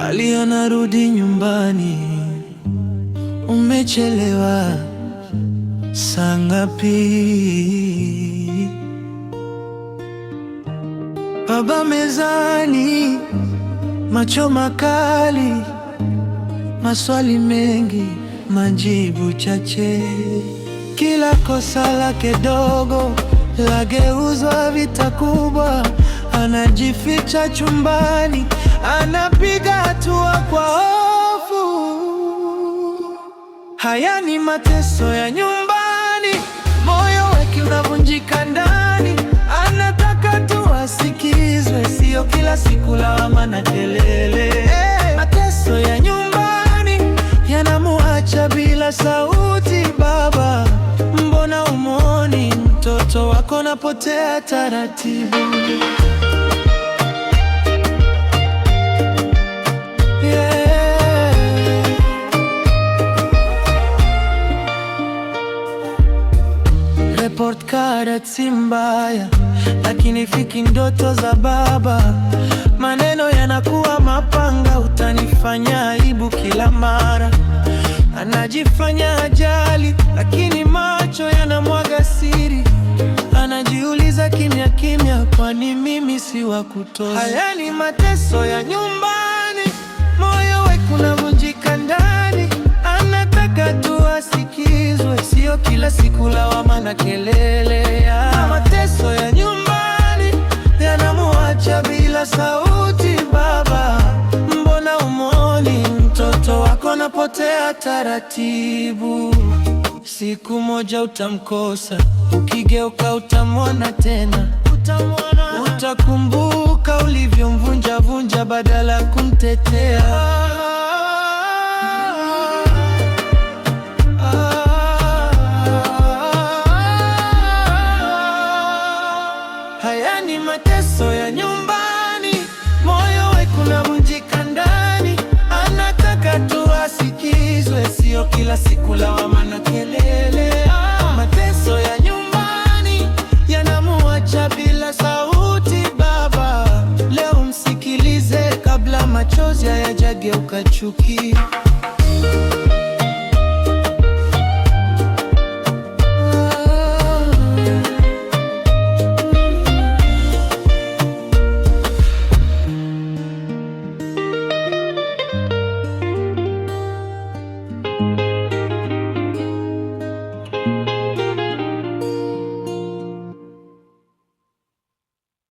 nalia narudi nyumbani. Umechelewa saa ngapi? Baba mezani, macho makali, maswali mengi, majibu chache. Kila kosa lake dogo lageuzwa vita kubwa. Anajificha chumbani, anapiga hatua kwa hofu. Haya ni mateso ya nyumbani, moyo wake unavunjika ndani. Anataka tu asikizwe, sio kila siku lawama na kelele. Mateso ya nyumbani yanamuacha bila sauti. Baba, mbona umoni mtoto wako napotea taratibu? Report card si mbaya, lakini fiki ndoto za baba. Maneno yanakuwa mapanga, utanifanya aibu kila mara. Anajifanya ajali, lakini macho yanamwaga siri. Anajiuliza kimya kimya, kwani mimi si wa kutosha? Haya ni mateso ya nyumbani, moyo wake unavunjika ndani. Anataka tu asikizwe, sio kila siku lawama na kelele. Mateso ya nyumbani yanamuacha bila sauti. Baba, mbona umoni mtoto wako napotea taratibu? Siku moja utamkosa, ukigeuka utamwona tena. Utakumbuka ulivyomvunja vunja badala ya kumtetea. Haya ni mateso ya nyumbani, moyo wake unavunjika ndani. Anataka tu asikizwe, sio kila siku lawama na kelele. Mateso ya nyumbani yanamuacha bila sauti. Baba, leo msikilize kabla machozi hayajageuka chuki.